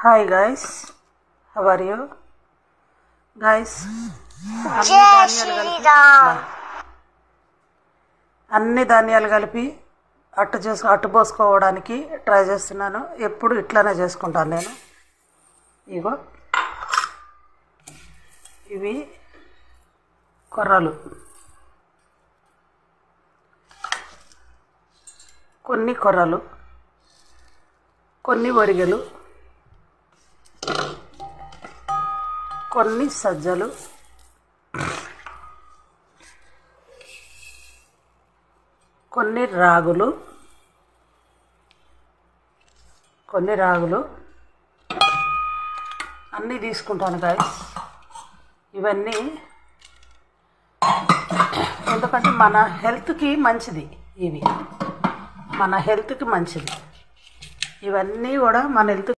Hi guys, how are you guys? అన్ని ధాన్యాలు కలిపి అట్టు పోసుకోవడానికి ట్రై చేస్తున్నాను. ఎప్పుడు ఇట్లానే చేసుకుంటాను నేను. ఇగో ఇవి కొర్రలు, కొన్ని కొర్రలు, కొన్ని వరిగెలు, కొన్ని సజ్జలు, కొన్ని రాగులు, అన్నీ తీసుకుంటాను గాయస్. ఇవన్నీ ఎందుకంటే మన హెల్త్కి మంచిది. ఇవి మన హెల్త్కి మంచిది. ఇవన్నీ కూడా మన హెల్త్